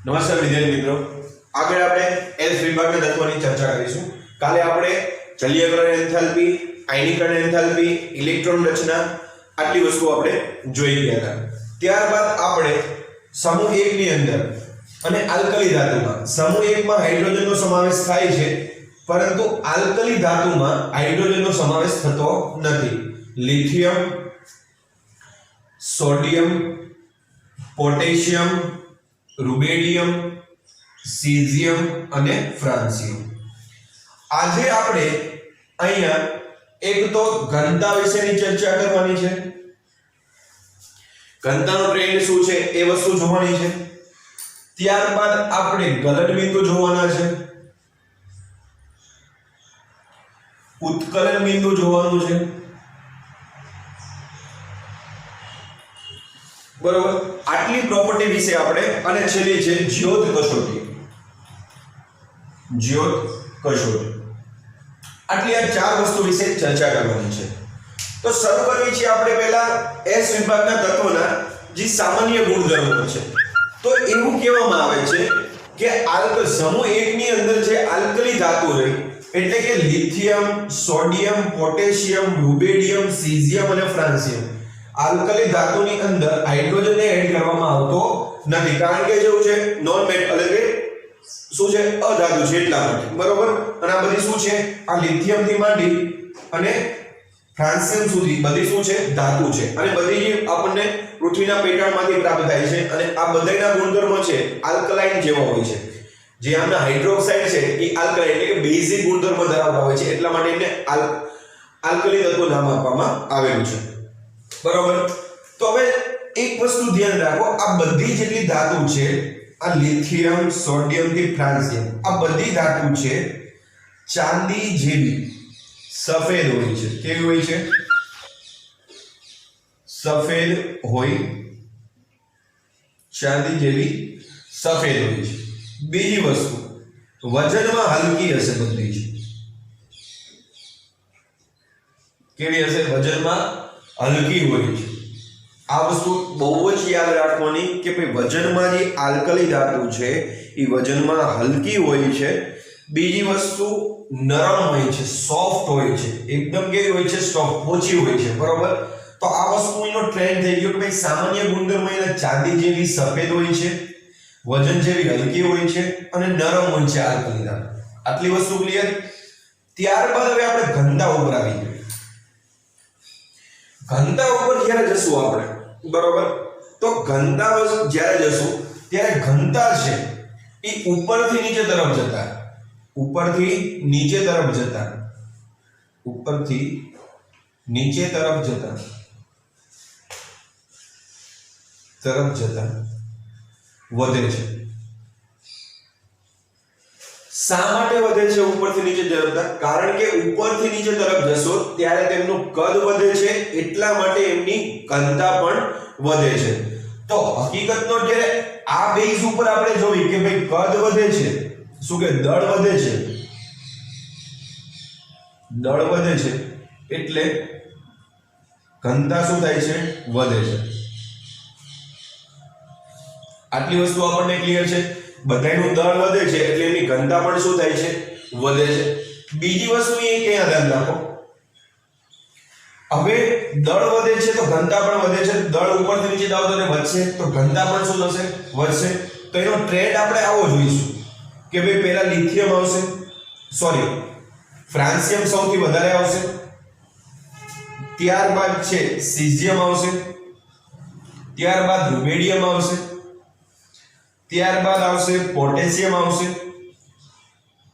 નમસ્કાર વિદ્યાર્થી મિત્રો, આગળ આપણે એસ વિભાગના તત્વોની ચર્ચા કરીશું. કાલે આપણે જલીયકરણ એન્થાલ્પી, આયનીકરણ એન્થાલ્પી, ઇલેક્ટ્રોન રચના આટલી વસ્તુઓ આપણે જોઈ ગયા હતા. ત્યારબાદ આપણે સમૂહ 1 ની અંદર અને આલ્કલી ધાતુમાં સમૂહ 1 માં હાઇડ્રોજનનો સમાવેશ થાય છે, પરંતુ આલ્કલી ધાતુમાં હાઇડ્રોજનનો સમાવેશ થતો નથી. Lithium, sodium, potassium, rubidium, caesium અને फ्रांसियम. આજે આપણે અહીંયા એક તો ઘનતા વિશેની ચર્ચા કરવાની છે. ઘનતાનો ટ્રેન્ડ શું છે એ વસ્તુ જોવાની છે. ત્યારબાદ આપણે ગલન બિંદુ જોવાના છે, ઉત્કલન બિંદુ જોવાનું છે. બરોબર, આટલી પ્રોપર્ટી વિશે આપણે અને છેલ્લી છે જ્યોત કસોટી. જ્યોત કસોટી આટલી આ ચાર વસ્તુ વિશે ચર્ચા કરવાની છે. તો શરૂ કરવી છે આપણે પહેલા એસ વિભાગના તત્વોના જે સામાન્ય ગુણધર્મો છે. તો એવું કહેવામાં આવે છે કે સમૂહ 1 ની અંદર જે આલ્કલી ધાતુ રહી એટલે કે લિથિયમ, સોડિયમ, પોટેશિયમ, રૂબેડિયમ, સીઝિયમ અને ફ્રાન્સિયમ, આલ્કલી ધાતુની અંદર હાઇડ્રોજનને એડ કરવામાં આવતો નથી, કારણ કે જેવું છે નોન મેટલ એટલે કે શું છે અધાતુ છે એટલા માટે. બરોબર, અને આ બધી શું છે આ લિથિયમ થી માંડી અને ફ્રાન્સિયમ સુધી બધી શું છે ધાતુ છે, અને બધી જે આપણને પૃથ્વીના પેટાળમાંથી પ્રાપ્ત થાય છે. અને આ બધાના ગુણધર્મો છે આલ્કલાઇન જેવા હોય છે. જે આમના હાઇડ્રોક્સાઇડ છે એ આલ્કલાઇન એટલે કે બેઝિક ગુણધર્મો ધરાવતા હોય છે, એટલા માટે એને આલ્કલી તત્વ નામ આપવામાં આવેલું છે. બરોબર, તો હવે એક વસ્તુ ધ્યાન રાખો, આ બધી જેટલી ધાતુ છે આ લિથિયમ, સોડિયમ થી ફ્રાન્સિયમ, આ બધી ધાતુ છે ચાંદી જેવી સફેદ હોય છે. કેવી હોય છે? સફેદ હોય, ચાંદી જેવી સફેદ હોય છે. બીજી વસ્તુ, વજનમાં હલકી હશે બધી છે. કેવી હશે? વજનમાં હલકી હોય છે. આ વસ્તુ બહુ જ યાદ રાખવાની કે ભાઈ વજનમાં જે આલ્કલી ધાતુ છે એ વજનમાં હલકી હોય છે. બીજી વસ્તુ નરમ હોય છે, સોફ્ટ હોય છે, એકદમ કેવી હોય છે? સોફ્ટ, પોચી હોય છે. બરોબર, તો આ વસ્તુનો ટ્રેન્ડ થઈ ગયો કે ભાઈ સામાન્ય ગુણધર્મ એને ચાંદી જેવી સફેદ હોય છે, વજન જેવી હલકી હોય છે અને નરમ હોય છે આલ્કલી ધાતુ. આટલી વસ્તુ ક્લિયર? ત્યારબાદ હવે આપણે ઘનતા ઉપર આવી ગઈએ. ઘનતા ઉપર જ્યારે જશું આપણે, બરોબર, તો ઘનતા જ્યારે જશું ત્યારે ઘનતા છે એ ઉપરથી નીચે તરફ જતા, ઉપરથી નીચે તરફ જતા, ઉપરથી નીચે તરફ જતા વધે છે. શા માટે વધે છે ઉપરથી નીચે જતા? કારણ કે ઉપરથી નીચે તરફ જશો ત્યારે તેમનું કદ વધે છે, એટલા માટે એમની ઘનતા પણ વધે છે. તો હકીકતનો જ્યારે આ બેઝ ઉપર આપણે જોઈ કે ભાઈ કદ વધે છે, શું કે દળ વધે છે, દળ વધે છે એટલે ઘનતા શું થાય છે? વધે છે. આટલી વસ્તુ આપણને ક્લિયર છે? બધાયનું દળ વધે છે એટલે એની ઘનતા પણ શું થાય છે? વધે છે. બીજી વસ્તુ એ ક્યાં ધ્યાન રાખો, હવે દળ વધે છે તો ઘનતા પણ વધે છે. દળ ઉપરથી નીચે જાવ તો વધશે તો ઘનતા પણ શું થશે? વધશે. તો એનો ટ્રેન્ડ આપણે આવો જોઈશું કે ભાઈ પહેલા લિથિયમ આવશે, સોરી ફ્રાન્સિયમ સૌથી વધારે આવશે, ત્યારબાદ છે સીઝિયમ આવશે, ત્યારબાદ રૂબેડિયમ આવશે, ત્યારબાદ આવશે પોટેશિયમ આવશે,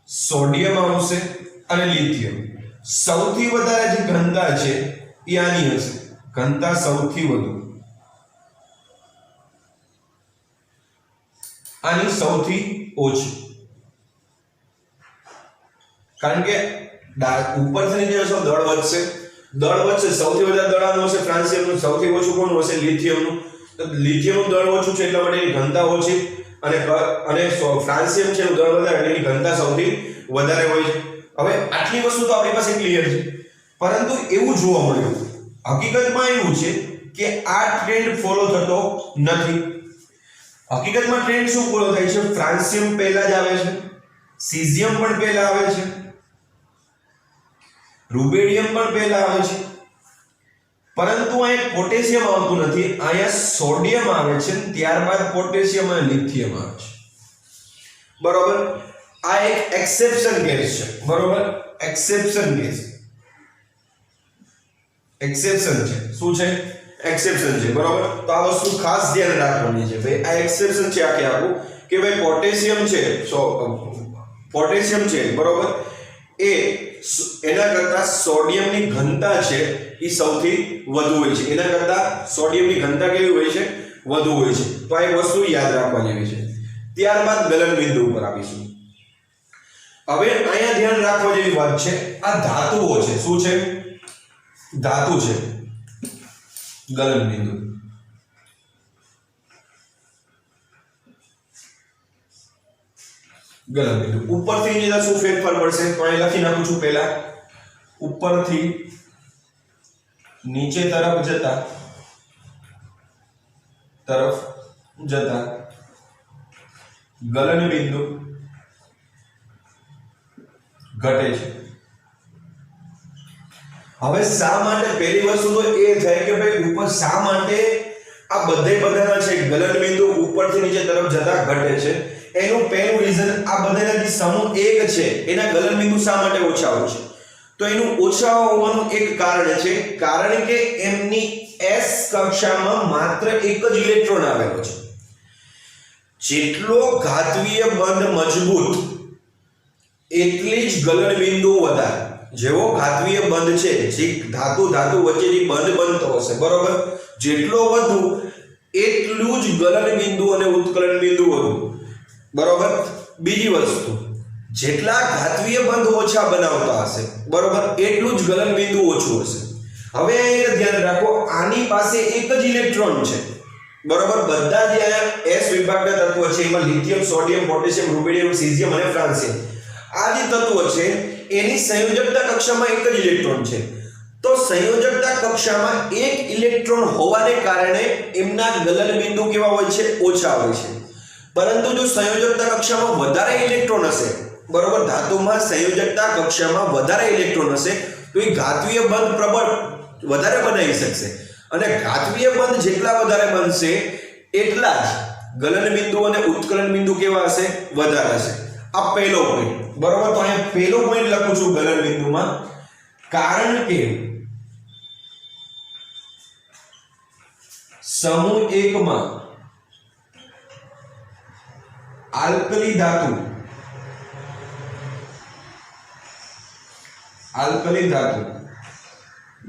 સોડિયમ આવશે અને લિથિયમ. સૌથી વધારે જે ઘનતા છે એ આની હશે, ઘનતા સૌથી વધુ આની સૌથી ઓછી, કારણ કે ઉપરથી નીચે જશો દળ વધશે, દળ વધશે, સૌથી વધારે દળ આનું હશે ફ્રાન્સિયમનું, સૌથી ઓછું કોનું હશે? લિથિયમનું. તો લિથિયમનું દળ ઓછું છે એટલા માટે એની ઘનતા ઓછી, અને ફ્રાન્સિયમ છે એનું દળ વધારે એટલે એની ઘનતા સૌથી વધારે હોય છે. હવે આટલી વસ્તુ તો આપણી પાસે ક્લિયર છે, પરંતુ એવું જોવા મળ્યું હકીકતમાં એવું છે કે આ ટ્રેન્ડ ફોલો થતો નથી. હકીકતમાં ટ્રેન્ડ શું ફોલો થાય છે? ફ્રાન્સિયમ પહેલા જ આવે છે, સીઝિયમ પણ પહેલા આવે છે, રૂબેડિયમ પણ પહેલા આવે છે, પરંતુ અહીંયા પોટેશિયમ આવતું નથી, અહીંયા સોડિયમ આવે છે, ત્યારબાદ પોટેશિયમ અને લિથિયમ આવે છે. બરોબર, આ એક એક્સેપ્શન કેસ છે. બરોબર, એક્સેપ્શન કેસ, એક્સેપ્શન છે. શું છે? એક્સેપ્શન છે. બરોબર, તો આ વસ્તુ ખાસ ધ્યાન રાખવાની છે ભાઈ. આ એક્સેપ્શન છે આખે આખું કે ભાઈ પોટેશિયમ છે, પોટેશિયમ છે, બરોબર, એ એના કરતા સોડિયમની ઘનતા છે એ સૌથી વધુ હોય છે. એના કરતા સોડિયમની ઘનતા કેવી હોય છે? વધુ હોય છે. તો આ એક વસ્તુ યાદ રાખવા જેવી છે. ત્યારબાદ ગલન બિંદુ ઉપર આવીશું. હવે અહીંયા ધ્યાન રાખવા જેવી વાત છે, આ ધાતુઓ છે. શું છે? ધાતુ છે. ગલન બિંદુ, ગલન બિંદુ ઉપરથી નીચે શું ફેરફાર પડશે? તો અહીં લખી નાખું છું. પહેલા ઉપરથી નીચે તરફ જતા ગલન બિંદુ ઘટે છે. હવે શા માટે? પહેલી વસ્તુ તો એ થાય કે ભાઈ ઉપર શા માટે આ બધાના છે ગલન બિંદુ ઉપરથી નીચે તરફ જતા ઘટે છે? એનું પહેલું રીઝન, આ બધાના જે સમૂહ એક છે એના ગલન બિંદુ શા માટે ઓછા હોય છે? તો એનું ઓછા હોવાનું એક કારણ છે, કારણ કે એમની S કક્ષામાં માત્ર એક જ ઇલેક્ટ્રોન આવેલો છે. જેટલો ઘાતવીય બંધ મજબૂત એટલી જ ગલન બિંદુ વધારે. જેવો ઘાતવીય બંધ છે, જે ધાતુ વચ્ચેની બંધ બનતો હશે, બરોબર, જેટલો વધુ એટલું જ ગલન બિંદુ અને ઉત્કલન બિંદુ વધુ. બરોબર, બીજી વસ્તુ, જેટલા ઘાતવીય બંધ ઓછા બનાવતા હશે, બરોબર, એટલું જ ગલન બિંદુ ઓછું હશે. હવે અહીંયા ધ્યાન રાખો, આની પાસે એક જ ઇલેક્ટ્રોન છે, બરોબર, બધા જે અહીંયા S વિભાગના તત્વો છે એમાં લિથિયમ, સોડિયમ, પોટેશિયમ, રૂબેડિયમ, સીઝિયમ અને ફ્રાન્સિયમ, આ જે તત્વો છે એની સંયોજકતા કક્ષામાં એક જ ઇલેક્ટ્રોન છે. તો સંયોજકતા કક્ષામાં એક ઇલેક્ટ્રોન હોવાને કારણે એમના ગલન બિંદુ કેવા હોય છે? ઓછા હોય છે. પરંતુ જો સંયોજકતા કક્ષામાં વધારે ઇલેક્ટ્રોન હશે, બરોબર, ધાતુમાં સંયોજકતા કક્ષામાં વધારે ઇલેક્ટ્રોન હશે તો એ ઘાતવીય બંધ પ્રબળ વધારે બનાવી શકશે, અને ઘાતવીય બંધ જેટલા વધારે બનશે એટલા જ ગલન બિંદુ અને ઉત્કલન બિંદુ કેવા હશે? વધારે હશે. આ પહેલો પોઈન્ટ, બરોબર. તો અહીંયા પહેલો પોઈન્ટ લખું છું ગલન બિંદુમાં, કારણ કે સમૂહ 1 માં આલ્કલી ધાતુ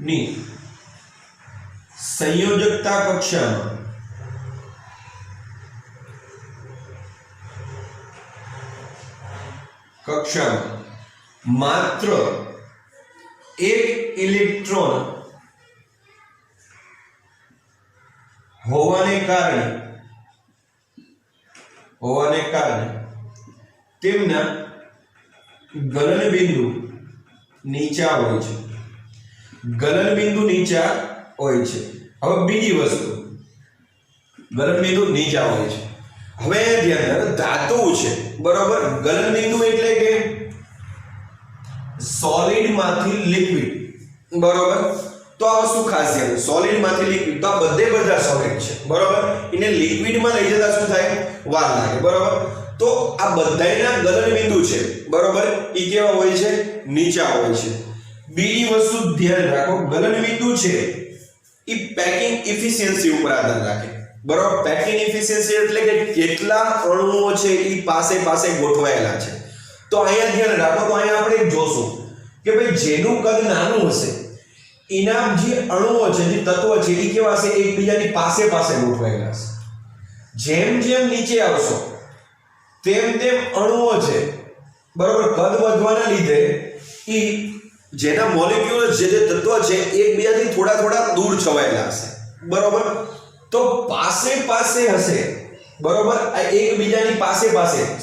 ની સંયોજકતા કક્ષામાં માત્ર એક ઇલેક્ટ્રોન હોવાને કારણે તેમના ગલન બિંદુ નીચા હોય છે. હવે બીજી વસ્તુ, ગલન બિંદુ નીચા હોય છે. હવે ધ્યાન રાખો, ધાતુ છે, બરોબર, ગલન બિંદુ એટલે કે સોલિડ માંથી લિક્વિડ, બરોબર. તો આ વસ્તુ ખાસ ધ્યાન, સોલિડ માંથી લિક્વિડ, તો આ બધા સોલિડ છે, બરોબર, એને લિક્વિડમાં લઈ જતા શું થાય? વાર લાગે, બરોબર. તો આ બધાના ગલન બિંદુ છે, બરોબર, એ કેવા હોય છે? નીચા હોય છે. બીજી વસ્તુ ધ્યાન રાખો, ગલન બિંદુ છે એ પેકિંગ એફિશિયન્સી ઉપર આધાર રાખે, બરોબર. પેકિંગ એફિશિયન્સી એટલે કે કેટલા અણુઓ છે એ પાસે ગોઠવાયેલા છે. તો અહીંયા ધ્યાન રાખો, તો અહીંયા આપણે જોશું કે ભાઈ જેનું કદ નાનું હશે એના જે અણુઓ છે, જે તત્વો છે એ કેવા હશે? એકબીજાની પાસે ગોઠવાયેલા હશે. જેમ નીચે આવશો તેમ અણુઓ છે, બરોબર, કદ વધવાના લીધે એ જેના મોલેક્યુલ જે તત્વ છે એકબીજાથી થોડા દૂર છવાયેલા હશે, બરોબર. તો પાસે હશે, બરોબર, આ એકબીજાની પાસે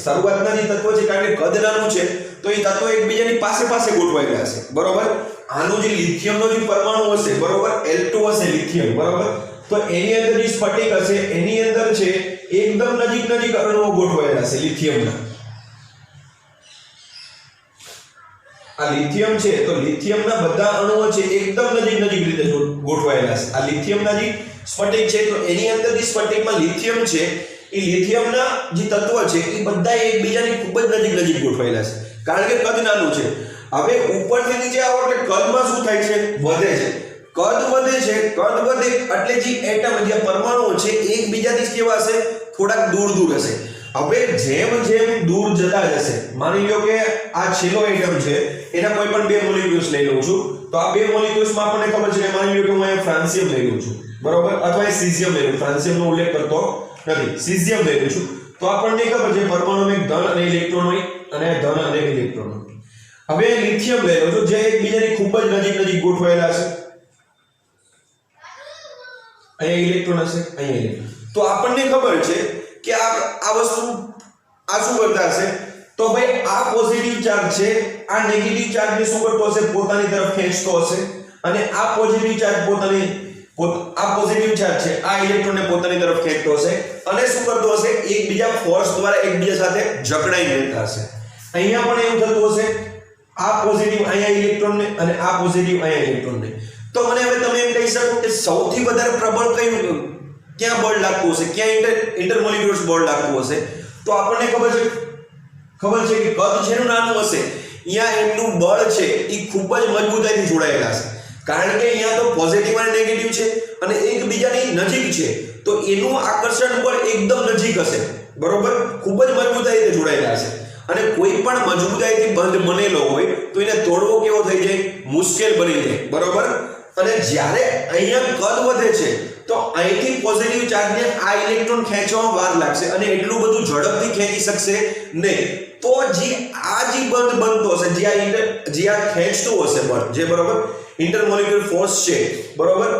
શરૂઆતના જે તત્વો છે, કારણ કે કદ નાનું છે તો એ તત્વો એકબીજાની પાસે ગોઠવાયેલા હશે, બરોબર. આનું જે લિથિયમનો જે પરમાણુ હશે, બરોબર, L2 હશે લિથિયમ, બરોબર, તો એની અંદર જે સ્ફટિક હશે એની અંદર છે એ એકદમ નજીક નજીક અણુઓ ગોઠવાયેલા છે લિથિયમના. આ લિથિયમ છે તો લિથિયમના બધા અણુઓ છે એકદમ નજીક નજીક રીતે ગોઠવાયેલા છે. આ લિથિયમના જે સ્ફટિક છે તો એની અંદર જે સ્ફટિકમાં લિથિયમ છે એ લિથિયમના જે તત્વ છે એ બધા એકબીજાની ખૂબ જ નજીક નજીક ગોઠવાયેલા છે કારણ કે કદ નાનું છે. હવે ઉપરથી નીચે આવો એટલે કદમાં શું થાય છે? વધે છે. કદ વધે છે, કદ વધે એટલે જે એટમ જે પરમાણુઓ છે એકબીજાથી કેવા હશે? થોડાક દૂર દૂર હશે. હવે જેમ જેમ દૂર જતા જશે, માની લો કે આ છેલ્લો એટમ છે એના કોઈ પણ બે મોલેક્યુલ્સ લઈ લઉં છું તો આ બે મોલેક્યુલ્સમાં આપણને ખબર છે કે માની લો કે હું અહીંયા ફ્રાન્સિયમ લઈ લઉં છું, બરોબર, અથવા એ સીઝિયમ લઈ લઉં. ફ્રાન્સિયમનો ઉલ્લેખ કરતો નથી, સીઝિયમ લઈ લઉં છું તો આપણને ખબર છે પરમાણુમાં એક ધન અને ઇલેક્ટ્રોન હોય અને ધન અને ઇલેક્ટ્રોન હોય. હવે લિથિયમ લઈ લો છો જે એકબીજાની ખૂબ જ નજીક નજીક ગોઠવાયેલા છે. અહીંયા ઇલેક્ટ્રોન હશે, અહીંયા ઇલેક્ટ્રોન. તો આપણને ખબર છે કે આ વસ્તુ આ શું કરતા હશે? તો ભાઈ આ પોઝિટિવ ચાર્જ છે આ નેગેટિવ ચાર્જને શું કરતો હશે? પોતાની તરફ ખેંચતો હશે. અને આ પોઝિટિવ ચાર્જ આ પોઝિટિવ ચાર્જ છે આ ઇલેક્ટ્રોનને પોતાની તરફ ખેંચતો હશે અને શું કરતો હશે? એકબીજા ફોર્સ દ્વારા એકબીજા સાથે જકડાઈ રહેતા હશે. અહીંયા પણ એવું થતું હશે, આ પોઝિટિવ અહીંયા ઇલેક્ટ્રોનને અને આ પોઝિટિવ અહીંયા ઇલેક્ટ્રોનને. તો મને હવે તમે એમ કહી શકો કે સૌથી વધારે પ્રબળ કયું ક્યાં બળ લાગતું હશે? ક્યાં ઇન્ટરમોલિક્યુલ્સ બળ લાગતું હશે? તો આપણને ખબર છે કે કદ જેનું નાનું હશે અહીંયા એમનું બળ છે એ ખૂબ જ મજબૂતાઈથી જોડાયેલા છે કારણ કે અહીંયા તો પોઝિટિવ અને નેગેટિવ છે અને એકબીજાની નજીક છે તો એનું આકર્ષણ બળ એકદમ નજીક હશે, બરોબર, ખૂબ જ મજબૂતાઈથી જોડાયેલા છે. અને કોઈ પણ મજબૂતાઈથી બંધ બનેલો હોય તો એને તોડવો કેવો થઈ જાય? મુશ્કેલ બની જાય, બરોબર. અને જ્યારે અહીંયા કદ વધે છે તો અહીંથી પોઝિટિવ ચાર્જને આ ઇલેક્ટ્રોન ખેંચવામાં વાર લાગશે અને એટલું બધું ઝડપથી ખેંચી શકશે નહીં. તો જે બંધ બનતો હશે, જે આ ખેંચતો હશે બળ, જે બરોબર ઇન્ટરમોલિક્યુલર ફોર્સ છે, બરોબર,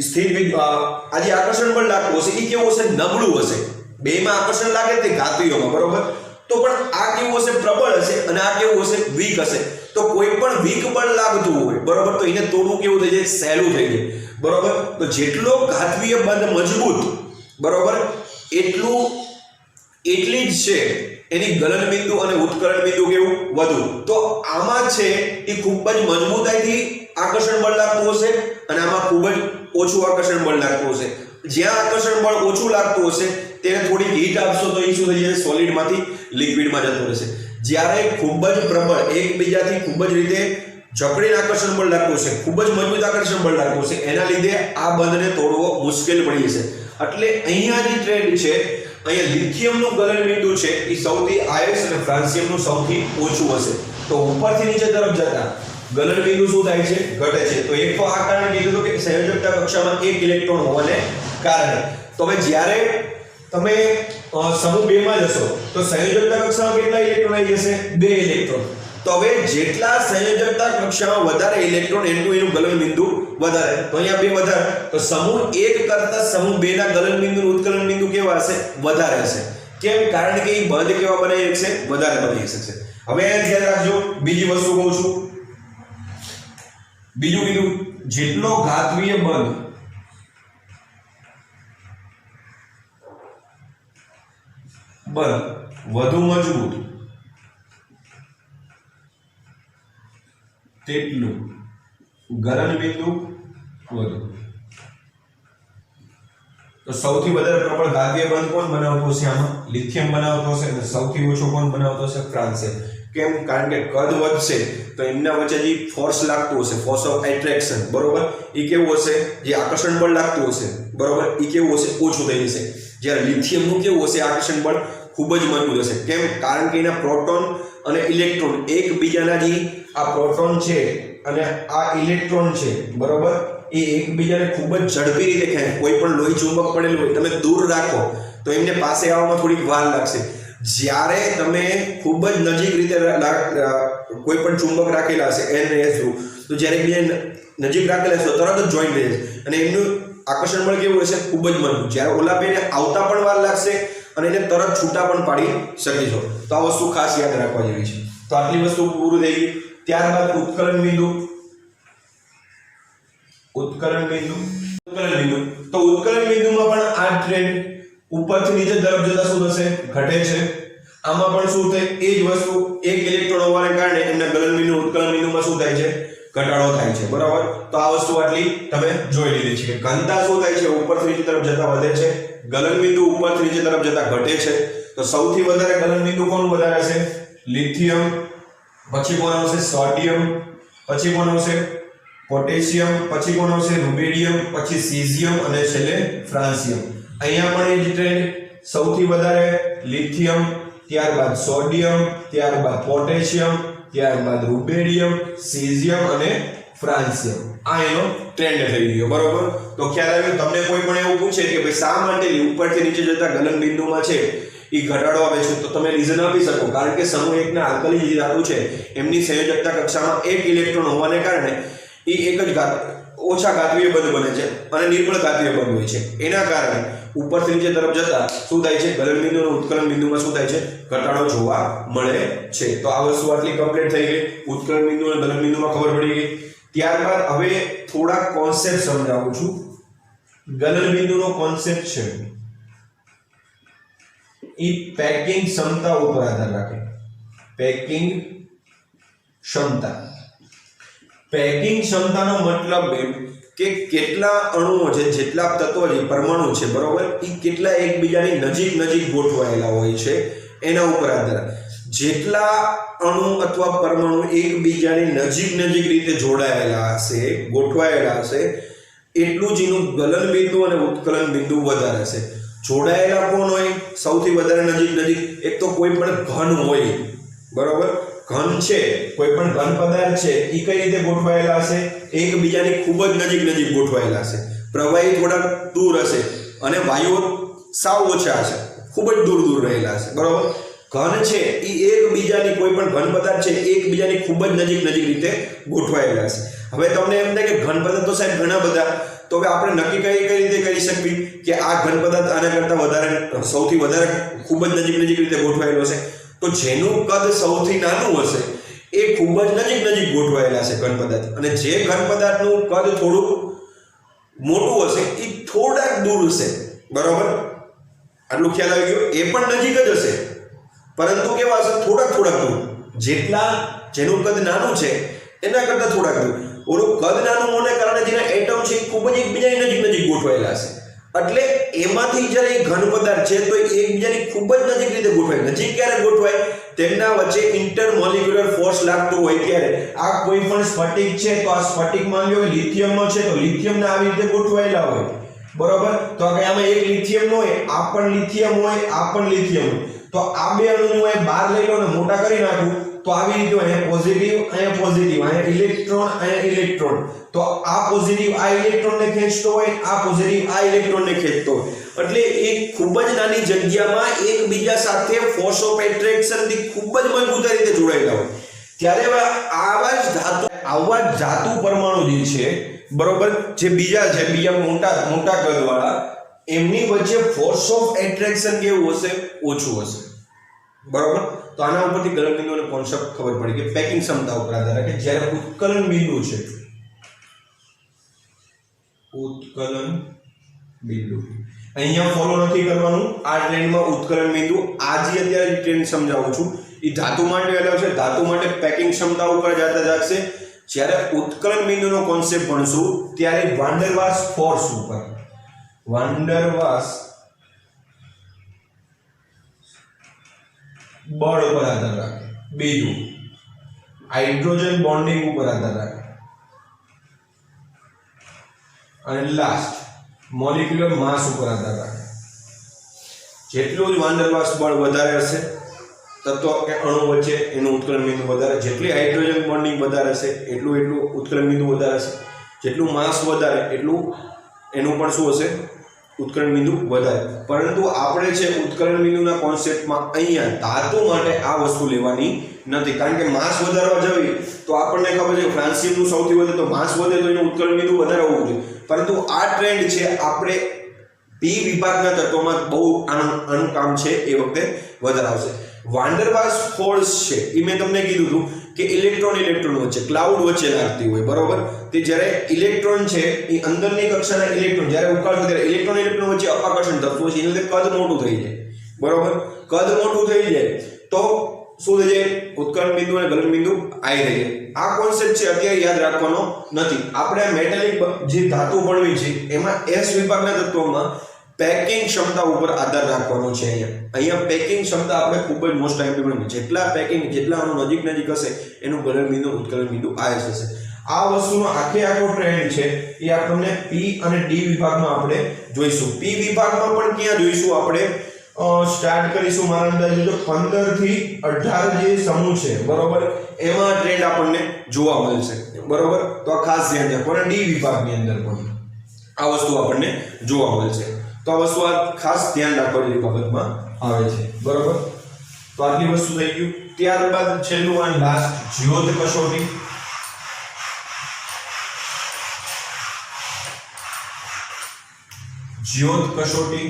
સ્થિર આ જે આકર્ષણ બળ લાગતું હશે એ કેવું હશે? નબળું હશે. બેમાં આકર્ષણ લાગે તે ઘાતીઓમાં, બરોબર, તો પણ આ કેવું હશે? પ્રબળ હશે અને આ કેવું હશે? વીક હશે. તો કોઈ પણ વીક બળ લાગતું હોય, બરોબર, તો એને તોડવું કેવું થઈ જાય? સહેલું થઈ જાય, બરોબર. તો જેટલો ઘાતવીય બંધ મજબૂત, બરોબર, એટલી જ છે એની ગલન બિંદુ અને ઉત્કલન બિંદુ કેવું? વધુ. તો આમાં છે એ ખૂબ જ મજબૂતાઈથી આકર્ષણ બળ લાગતું હશે અને આમાં ખૂબ જ ઓછું આકર્ષણ બળ લાગતું હશે. જ્યાં આકર્ષણ બળ ઓછું લાગતું હશે તેને થોડી હીટ આપશો તો એ શું થઈ જશે? સોલિડમાંથી લિક્વિડમાં જતું રહેશે. જ્યારે ખૂબ જ પ્રબળ એકબીજાથી ખૂબ જ રીતે જકડીને આકર્ષણ બળ લાગતું હશે, ખૂબ જ મજબૂત આકર્ષણ બળ લાગતું હશે, એના લીધે આ બંધને તોડવો મુશ્કેલ પડી જશે. એટલે અહીંયા જે ટ્રેન્ડ છે, અહીંયા લિથિયમનું ગલન બિંદુ છે એ સૌથી હાઈએસ્ટ અને ફ્રાન્સિયમનું સૌથી ઓછું હશે. તો ઉપરથી નીચે તરફ જતા ગલન બિંદુ શું થાય છે? ઘટે છે. તો એક તો આ કારણે કીધું કે સંયોજકતા કક્ષામાં એક ઇલેક્ટ્રોન હોવાને કારણે. તો હવે જ્યારે તમે સમૂહ 2 માં જશો તો સંયોજકતા કક્ષામાં કેટલા ઇલેક્ટ્રોન આવી જશે? 2 ઇલેક્ટ્રોન. તો હવે જેટલા સંયોજકતા કક્ષામાં વધારે ઇલેક્ટ્રોન એટલું એનું ગલન બિંદુ વધારે. તો અહીંયા 2 વધારે, તો સમૂહ 1 કરતા સમૂહ 2 ના ગલન બિંદુ અને ઉત્કલન બિંદુ કેવા હશે? વધારે હશે. કેમ? કારણ કે એ બંધ કેવા બનાવી શકશે? વધારે બનાવી શકશે. હવે ધ્યાન રાખજો, બીજી વસ્તુ કહું છું. બીજું કીધું જેટલો ઘાતવીય બંધ વધુ મજબૂત તેટલું ગલન બિંદુ વધુ. તો સૌથી વધારે પ્રબળ ઘાતીય બંધ કોણ બનાવતો હશે? આમાં લિથિયમ બનાવતો હશે અને સૌથી ઓછો કોણ બનાવતો હશે? ફ્રાન્સિયમ. કેમ? કારણ કે કદ વધશે તો એમના વચ્ચે જે ફોર્સ લાગતું હશે, ફોર્સ ઓફ એટ્રેક્શન, બરોબર, એ કેવું હશે? જે આકર્ષણ બળ લાગતું હશે, બરોબર, એ કેવું હશે? ઓછું થઈ જશે. જ્યારે લિથિયમનું કેવું હશે? આકર્ષણ બળ ખૂબ જ મજબૂત હશે. કેમ? કારણ કે એના પ્રોટોન અને ઇલેક્ટ્રોન એકબીજાના જે આ પ્રોટોન છે અને આ ઇલેક્ટ્રોન છે, બરોબર, એ એકબીજાને ખૂબ જ ઝડપી રીતે ખેંચે. કોઈ પણ લોહી ચુંબક પડેલું હોય તમે દૂર રાખો તો એમને પાસે આવવામાં થોડીક વાર લાગશે. જ્યારે તમે ખૂબ જ નજીક રીતે કોઈ પણ ચુંબક રાખેલા હશે N અને S ધ્રુવ, તો જ્યારે એકબીજા નજીક રાખેલા હશે તો તરત જ જોઈન્ટ થઈ જશે અને એમનું આકર્ષણ બળ કેવું હશે? ખૂબ જ મજબૂત. જ્યારે ઓલા બેને આવતા પણ વાર લાગશે અને એને તરત છૂટા પણ પાડી શકીશો. તો આ વસ્તુ ખાસ યાદ રાખવા જેવી છે. તો આટલી વસ્તુ પૂરું થઈ ગઈ. ત્યારબાદ ઉત્કલન બિંદુ. તો ઉત્કલન બિંદુમાં પણ આ ટ્રેન્ડ ઉપરથી નીચે તરફ જતા શું થશે? ઘટે છે. આમાં પણ શું થાય? એ જ વસ્તુ એક ઇલેક્ટ્રોન હોવાને કારણે એમના ગલનબિંદુ ઉત્કલન બિંદુમાં શું થાય છે? ઘટાડો થાય છે. બરાબર? તો આ વસ્તુ આટલી તમે જોઈ લીધી છે કે ઘનતા શું થાય છે? ઉપરથી નીચે તરફ જતા વધે છે, ગલનબિંદુ ઉપરથી નીચે તરફ જતા ઘટે છે. તો સૌથી વધારે ગલનબિંદુ કોનું વધારે હશે? લિથિયમ, પછી કોણ આવશે? સોડિયમ, પછી કોણ આવશે? પોટેશિયમ, પછી કોણ આવશે? રૂબેડિયમ, પછી સીઝિયમ અને છેલ્લે ફ્રાન્સિયમ. અહીંયા પણ એ જ ટ્રેન્ડ, સૌથી વધારે લિથિયમ, ત્યારબાદ સોડિયમ, ત્યારબાદ પોટેશિયમ, ત્યારબાદ રૂબેડિયમ, સીઝિયમ અને ફ્રાન્સિયમ. આ એનો ટ્રેન્ડ થઈ ગયો. બરોબર? તો ખ્યાલ આવ્યો? તમને કોઈ પણ એવું પૂછે કે ભાઈ શા માટે ઉપરથી નીચે જતા ગલન બિંદુમાં છે એ ઘટાડો આવે છે, તો તમે રીઝન આપી શકો. કારણ કે સમૂહ એકના આલ્કલી જે ધાતુ છે એમની સંયોજકતા કક્ષામાં એક ઇલેક્ટ્રોન હોવાને કારણે એ એક જ ઓછા ઘાતવીય બંધ બને છે અને નિર્બળ ઘાતવીય બંધ હોય છે. એના કારણે ઉપરથી નીચે તરફ જતા શું થાય છે? ગલન બિંદુ અને ઉત્કલન બિંદુમાં શું થાય છે? ઘટાડો જોવા મળે છે. તો આ વસ્તુ આટલી કમ્પ્લીટ થઈ ગઈ. ઉત્કલન બિંદુ અને ગલન બિંદુમાં ખબર પડી ગઈ. ત્યારબાદ હવે થોડા કોન્સેપ્ટ સમજાવું છું. ગલન બિંદુનો કોન્સેપ્ટ છે એ પેકિંગ ક્ષમતા ઉપર આધાર રાખે. પેકિંગ ક્ષમતા. પેકિંગ ક્ષમતાનો મતલબ એમ કે કેટલા અણુઓ છે, જેટલા તત્વો છે, પરમાણુ છે, બરોબર, એ કેટલા એકબીજાની નજીક ગોઠવાયેલા હોય છે એના ઉપર આધાર. જેટલા અણુ અથવા પરમાણુ એકબીજાની નજીક રીતે જોડાયેલા હશે, ગોઠવાયેલા હશે, એટલું જ એનું ગલન બિંદુ અને ઉત્કલન બિંદુ વધારે હશે. જોડાયેલા કોણ હોય? સૌથી વધારે નજીક? એક તો કોઈ પણ ઘન હોય, બરોબર, ઘન છે, કોઈ પણ ઘન પદાર્થ છે, એ કઈ રીતે ગોઠવાયેલા હશે? એકબીજાની ખૂબ જ નજીક ગોઠવાયેલા હશે. પ્રવાહી થોડા દૂર હશે અને વાયુઓ સાવ ઓછા હશે, ખૂબ જ દૂર રહેલા હશે. બરોબર? ઘન છે એ એકબીજાની, કોઈ પણ ઘન પદાર્થ છે એકબીજાની ખૂબ જ નજીક રીતે ગોઠવાયેલા હશે. હવે તમને એમ થાય કે ઘન પદાર્થ તો સાહેબ ઘણા બધા, તો હવે આપણે નક્કી કઈ રીતે કરી શકીએ કે આ ઘન પદાર્થ આના કરતા વધારે, સૌથી વધારે ખૂબ જ નજીક રીતે ગોઠવાયેલો હશે? તો જેનું કદ સૌથી નાનું હશે એ ખૂબ જ નજીક ગોઠવાયેલા છે ઘન પદાર્થ, અને જે ઘન પદાર્થનું કદ થોડું મોટું હશે એ થોડાક દૂર હશે. બરોબર? આટલું ખ્યાલ આવી ગયો? એ પણ નજીક જ હશે, પરંતુ કેવા હશે? થોડાક દૂર. જેનું કદ નાનું છે એના કરતા થોડાક દૂર. ઓલું કદ નાનું હોવાને કારણે જેના એટમ છે એ ખૂબ જ એકબીજાની નજીક ગોઠવાયેલા હશે. એટલે એમાંથી જ્યારે ઘન પદાર્થ છે તો એકબીજાની ખૂબ જ નજીક રીતે ગોઠવાય. નજીક ક્યારે ગોઠવાય? તેમના વચ્ચે ઇન્ટરમોલિક્યુલર ફોર્સ લાગતો હોય ત્યારે. આ કોઈ પણ સ્ફટિક છે તો આ સ્ફટિક માની લો લિથિયમનો છે તો લિથિયમના આવી રીતે ગોઠવાયેલા હોય. બરોબર? તો આમાં એક લિથિયમ નો હોય, આ પણ લિથિયમ હોય, આ પણ લિથિયમ હોય. તો આ બે અણુને હું બહાર લઈ લો ને મોટા કરી નાખું તો આવી રીતે અહીંયા પોઝિટિવ, અહીંયા ઇલેક્ટ્રોન. તો આ પોઝિટિવ આ ઇલેક્ટ્રોનને ખેંચતો હોય, આ પોઝિટિવ આ ઇલેક્ટ્રોનને ખેંચતો હોય. એટલે એક ખૂબ જ નાની જગ્યામાં એકબીજા સાથે ફોર્સ ઓફ એટ્રેક્શન થી ખૂબ જ મજબૂત રીતે જોડાયેલા હોય. ત્યારે આવા જ ધાતુ પરમાણુ જે છે, બરોબર, જે બીજા મોટા કદવાળા, એમની વચ્ચે ફોર્સ ઓફ એટ્રેક્શન કેવું હશે? ઓછું હશે. બરોબર? તો આના ઉપરથી ગલન બિંદુનો કોન્સેપ્ટ ખબર પડી કે પેકિંગ ક્ષમતા ઉપર આધાર રાખે. જ્યારે ઉત્કલન બિંદુ છે, ઉત્કલન બિંદુ અહીંયા ફોલો નથી કરવાનું. આ ટ્રેન્ડમાં ઉત્કલન બિંદુ આજે અત્યારે ટ્રેન્ડ સમજાવું છું એ ધાતુ માટે અલગ છે. ધાતુ માટે પેકિંગ ક્ષમતા ઉપર જતા જાગશે. જ્યારે ઉત્કલન બિંદુનો કોન્સેપ્ટ ભણશું ત્યારે વાન ડર વાલ્સ ફોર્સ ઉપર, વાન ડર વાલ્સ બળ ઉપર આધાર રાખે. બીજું હાઇડ્રોજન બોન્ડિંગ ઉપર આધાર રાખે. અને લાસ્ટ મોલિક્યુલર માસ ઉપર આધાર રાખે. જેટલું જ વાન ડર વાલ્સ બળ વધારે હશે તત્વ કે અણુ વચ્ચે એનું ઉત્કલન બિંદુ વધારે. જેટલી હાઇડ્રોજન બોન્ડિંગ વધારે હશે એટલું ઉત્કલન બિંદુ વધારે હશે. જેટલું માસ વધારે એટલું એનું પણ શું હશે? ઉત્કલન બિંદુ વધારે. પરંતુ આપણે છે ઉત્કલન બિંદુના કોન્સેપ્ટમાં અહીંયા ધાતુ માટે આ વસ્તુ લેવાની નથી. કારણ કે માસ વધારવા જઈએ તો આપણને ખબર છે ફ્રાન્સિયમનું સૌથી વધે તો માસ વધે તો એનું ઉત્કલન બિંદુ વધારે હોવું જોઈએ. પરંતુ આ ટ્રેન્ડ છે આપણે પી વિભાગના તત્વોમાં બહુ આનું કામ છે એ વખતે વધારે આવશે. વાન ડર વાલ્સ ફોર્સ છે એ મેં તમને કીધું હતું કે ઇલેક્ટ્રોન વચ્ચે ક્લાઉડ વચ્ચે લાગતી હોય, બરોબર. તે જ્યારે ઇલેક્ટ્રોન છે એ અંદરની કક્ષાના ઇલેક્ટ્રોન જ્યારે ઉકાળશે ત્યારે ઇલેક્ટ્રોન વચ્ચે અપાકર્ષણ થતું હોય છે, એને લીધે કદ મોટું થઈ જાય, બરોબર. કદ મોટું થઈ જાય તો શું થઈ જાય? ઉત્કલન બિંદુ અને ગલન બિંદુ આવી થઈ જાય. આ કોન્સેપ્ટ છે અત્યારે યાદ રાખવાનો નથી. આપણે મેટાલિક જે ધાતુ ભણવી છે એમાં S વિભાગના તત્વોમાં પેકિંગ ક્ષમતા ઉપર આધાર રાખવાનો છે. અહીંયા પેકિંગ ક્ષમતા આપણે ખૂબ જ મોસ્ટ ઇમ્પોર્ટન્ટ. જેટલા પેકિંગ જેટલા આનું નજીક છે એનું ગલન બિંદુ ઉત્કલન બિંદુ આયસ હશે. આ વસ્તુનો આખો ટ્રેન્ડ છે એ આપણને P અને D વિભાગમાં આપણે જોઈશું. P વિભાગમાં પણ ક્યાં જોઈશું આપણે? સ્ટાર્ટ કરીશું મારા અંદાજે જો 15 થી 18 જે સમૂહ છે, બરોબર, એમાં ટ્રેન્ડ આપણને જોવા મળશે, બરોબર. તો આ ખાસ ધ્યાન રાખો. અને D વિભાગની અંદર પણ આ વસ્તુ આપણને જોવા મળશે. તો આ વસ્તુ ખાસ ધ્યાન રાખવાની બાબતમાં આવે છે, બરોબર. તો આટલી વસ્તુ થઈ ગયું. ત્યારબાદ છેલ્લું અને લાસ્ટ જ્યોત કસોટી. જ્યોત કસોટી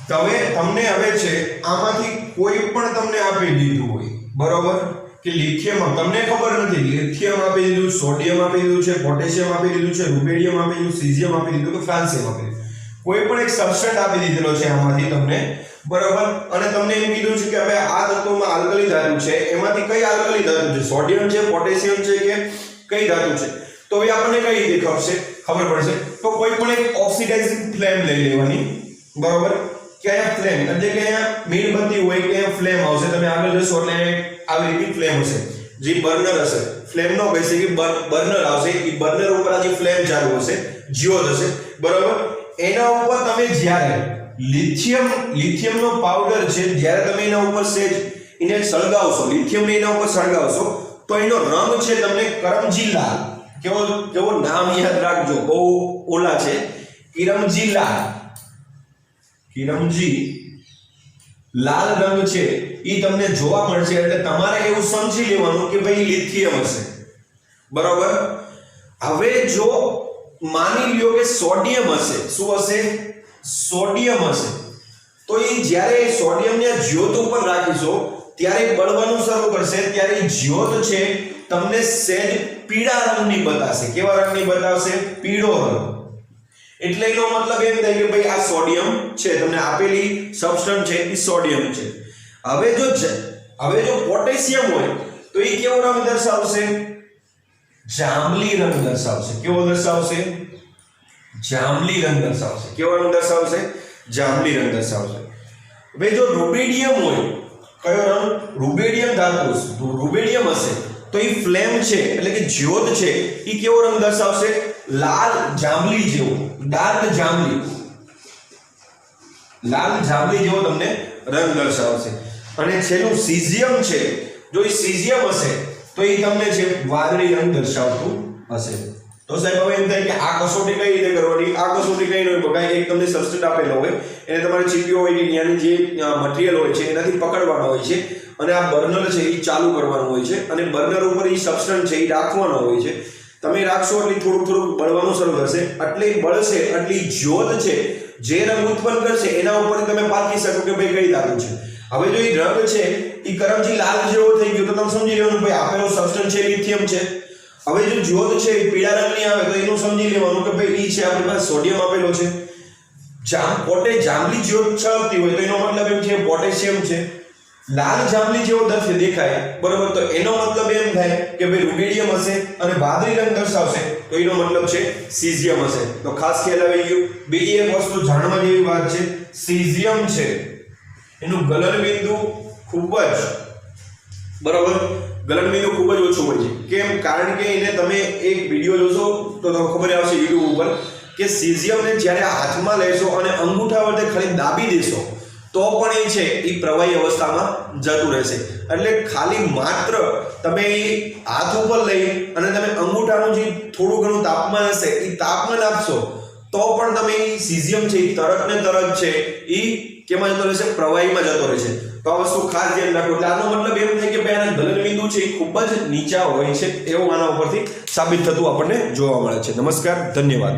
હવે તમને હવે છે આમાંથી કોઈ પણ તમને આપી દીધું હોય, બરોબર, કે લિથિયમ તમને ખબર નથી, લિથિયમ આપી દીધું, સોડિયમ આપી દીધું છે, પોટેશિયમ આપી દીધું છે, રૂબેડિયમ આપી દીધું, સીઝિયમ આપી દીધું કે ફ્રાન્સિયમ આપી દીધું, કોઈ પણ એક સબસ્ટન્ટ આપી દીધેલો છે આમાંથી તમને, બરોબર. અને તમને એમ કીધું છે કે હવે આ તત્વમાં આલ્કલી ધાતુ છે, એમાંથી કઈ આલ્કલી ધાતુ છે? સોડિયમ છે, પોટેશિયમ છે કે કઈ ધાતુ છે? તો હવે આપણને કઈ રીતે ખબર પડશે? તો કોઈ પણ એક ઓક્સિડાઇઝિંગ ફ્લેમ લઈ લેવાની, બરોબર. કે અહીંયા ફ્લેમ એટલે કે અહીંયા મીણબત્તી હોય કે ફ્લેમ આવશે, તમે આગળ જશો એટલે આવી રીતે ફ્લેમ હશે, જે બર્નર હશે. ફ્લેમ નો કહેશે કે બર્નર આવશે, એ બર્નર ઉપર આ જે ફ્લેમ ચાલુ હશે, જ્યોત હશે, બરોબર. એના ઉપર તમે જ્યારે લિથિયમનો પાવડર છે, જ્યારે તમે એના ઉપર સેજ એને સળગાવશો, લિથિયમને એના ઉપર સળગાવશો તો એનો રંગ છે તમને કરમજી લાલ. કેવો નામ યાદ રાખજો, બહુ ઓલા છે. કિરમજી લાલ રંગ છે એ તમને જોવા મળશે. એટલે તમારે એવું સમજી લેવાનું કે ભાઈ લિથિયમ હશે, બરોબર. હવે જો માની લ્યો કે સોડિયમ હશે, શું હશે? સોડિયમ હશે, તો એ જ્યારે સોડિયમને જ્યોત ઉપર રાખીશો ત્યારે બળવાનું શરૂ કરશે, ત્યારે જ્યોત છે તમને સેજ પીળા રંગની બતાવશે. કેવા રંગની બતાવશે? પીળો રંગ. એટલે એનો મતલબ એમ થાય કે ભાઈ આ સોડિયમ છે, તમને આપેલી સબસ્ટન્સ છે એ સોડિયમ છે. હવે જો પોટેશિયમ હોય તો એ કેવો રંગ દર્શાવશે? જાંબલી રંગ દર્શાવશે. કેવો દર્શાવશે? જાંબલી રંગ દર્શાવશે. કેવો રંગ દર્શાવશે? જાંબલી રંગ દર્શાવશે. હવે જો રૂબેડિયમ હોય, કયો રંગ? રૂબેડિયમ ધાતુ, રૂબેડિયમ હશે તો એ ફ્લેમ છે એટલે કે જ્યોત છે એ કેવો રંગ દર્શાવશે? લાલ જાંબલી જેવો, ડાર્ક જાંબલી, લાલ જાંબલી જેવો તમને રંગ દર્શાવશે. અને છેલ્લું સીઝિયમ છે, જો એ સીઝિયમ હશે તો એ તમને છે વાદળી રંગ દર્શાવતું હશે. તો સાહેબ હવે એમ થાય કે આ કસોટી કઈ રીતે કરવાની? આ કસોટી કઈ નહીં હોય, એક તમને સબસ્ટેટ આપેલો હોય, એને તમારે ચીપીઓ હોય કે ત્યાંની જે મટીરિયલ હોય છે એનાથી પકડવાનો હોય છે, અને આ બર્નર છે એ ચાલુ કરવાનું હોય છે, અને બર્નર ઉપર એ સબસ્ટન્ટ છે એ રાખવાનો હોય છે. તમે રાખશો એટલે થોડું બળવાનું શરૂ થશે, એટલે બળશે એટલે જ્યોત છે જે રંગ ઉત્પન્ન કરશે એના ઉપર તમે પારખી શકો કે ભાઈ કઈ ધાતુ છે. હવે જો એ રંગ છે એ કરમજી લાલ જેવો થઈ ગયો તો તમે સમજી લેવાનું ભાઈ આપેલો સબસ્ટન્સ છે લિથિયમ છે. હવે જો જ્યોત છે એ પીળા રંગની આવે તો એનું સમજી લેવાનું કે ભાઈ ઈ છે આપણી પાસે સોડિયમ આપેલો છે. જાંબલી જ્યોત છલકતી હોય તો એનો મતલબ એમ છે પોટેશિયમ છે. લાલ જાંબલી જેવો દેખાય, બરોબર, તો એનો મતલબ એમ થાય કે ભાઈ રૂબેડિયમ હશે, અને વાદળી રંગ દર્શાવશે તો એનો મતલબ છે સીઝિયમ હશે. તો ખાસ ખ્યાલ આવી ગયો. બીજી એક વસ્તુ જાણવા જેવી વાત છે, સીઝિયમ છે એનું ગલન બિંદુ ખૂબ જ, બરોબર, ગલન બિંદુ ખૂબ જ ઓછું હોય છે. કેમ? કારણ કે એને તમે એક વિડિયો જોશો તો તમને ખબર આવશે YouTube ઉપર કે સીઝિયમને જ્યારે હાથમાં લેશો અને અંગૂઠા વડે ખાલી દાબી દેશો તો પણ એ છે એ પ્રવાહી અવસ્થામાં જતું રહેશે. એટલે ખાલી માત્ર તમે હાથ ઉપર લઈ અને તમે અંગૂઠાનું જે થોડું ઘણું તાપમાન હશે એ તાપમાન આપશો તો પણ તમે એ સીઝિયમ છે એ તરત ને તરત છે એ કેમાં જતો રહેશે? પ્રવાહીમાં જતો રહેશે. તો આ વસ્તુ ખાસ ધ્યાન રાખો. એટલે આનો મતલબ એમ થાય કે ભાઈ આના ગલન બિંદુ છે એ ખૂબ જ નીચા હોય છે, એવું આના ઉપરથી સાબિત થતું આપણને જોવા મળે છે. નમસ્કાર, ધન્યવાદ.